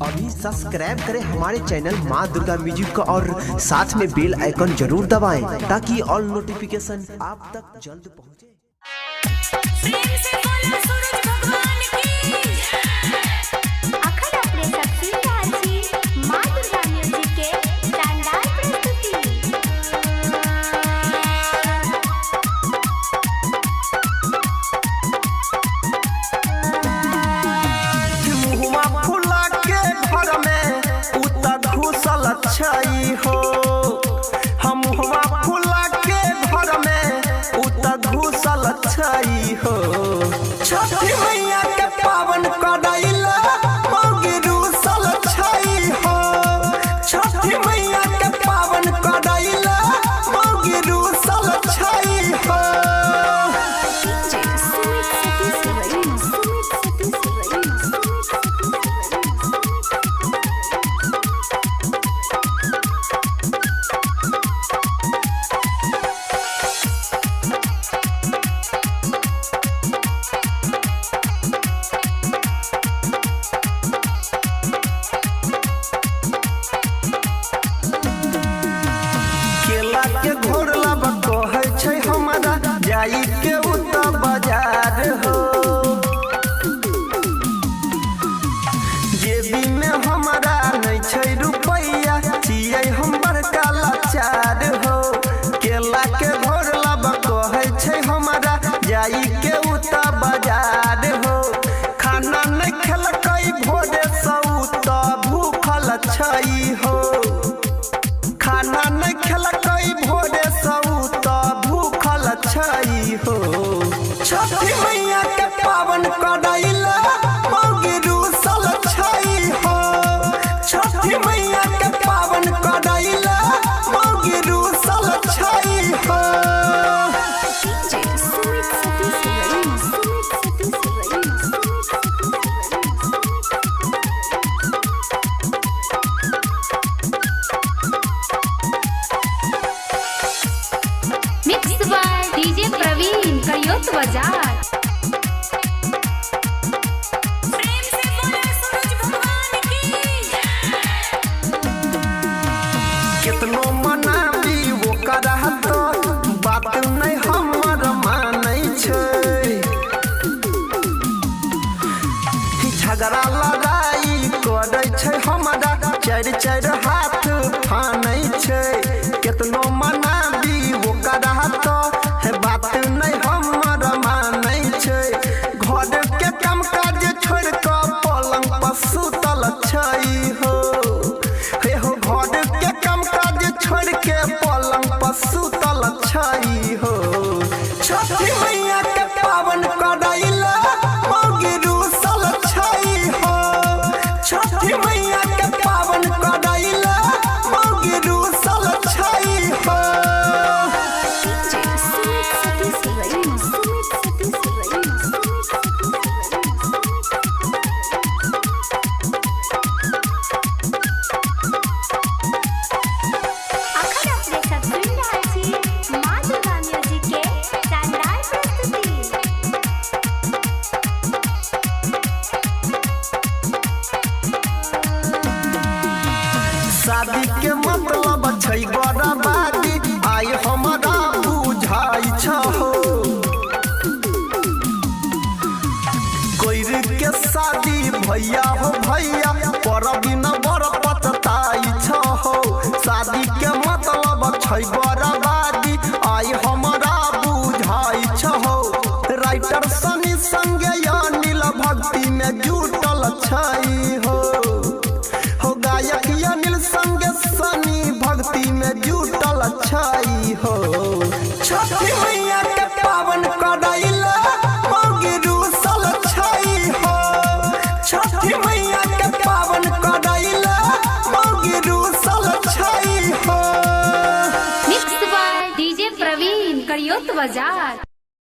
अभी सब्सक्राइब करें हमारे चैनल माँ दुर्गा म्यूजिक को और साथ में बेल आइकन जरूर दबाएं ताकि ऑल नोटिफिकेशन आप तक जल्द पहुँचे। छई हो हम हुआ फूला के घर में उतर घुसल छई हो छठी मैया के पावन करैला मौगी रूसल छई हो छठी मैया के पावन करैला मौगी रूसल छई हो। के घोड़ लब कहै छै हमरा जाई के उता बाजार हो जेबी में हमरा नहीं छै रुपैया छियै हम बड़का लाचार हो केला के घोड़ लब कहै छै हमरा जाई के उता बाजार हो खाना नहीं खेलकै भोरे सौत भूखल छई हो खाना नहीं खेलकै भोरे सौत भूखल छई हो छठी मैया के पावन करैला मौगी रूसल छई हो छठी मैया के पावन करैला मौगी रूसल छई हो। डीजे प्रवीण करियोत बाजार कितनो मनाबी वो करहत बात नहीं हमर मानै छै झगड़ा लड़ाई करै छै हमरा चारि चारि हाथ फानै छै कितनो मनाबी वो करहत बात नहीं हमर मानै छै घर के काम काज छोड़ के पलंग पर सुतल छई हो हे हो घर के काम काज छोड़ के पलंग पर सुतल छई हो छठी मैया के पावन करैला मौगी रूसल छई हो छठी मैया के पावन करैला मौगी रूसल छई हो। शादी के मतलब छै बर्बादी आइ हमरा बुझाई छहो कोई के शादी भैया हो भैया पर बिन बर पछताई छहो शादी के मतलब छै बर्बादी आइ हमरा बुझाई छहो राइटर सनी संगे अनिल भक्ति में जुटल छई हो गायक अनिल संगे सनी भक्ति में जुटल छई हो छठी मैया के पावन करैला मौगी रूसल छई हो छठी मैया के पावन करैला मौगी रूसल छई हो। डीजे प्रवीण करियोत बाजार।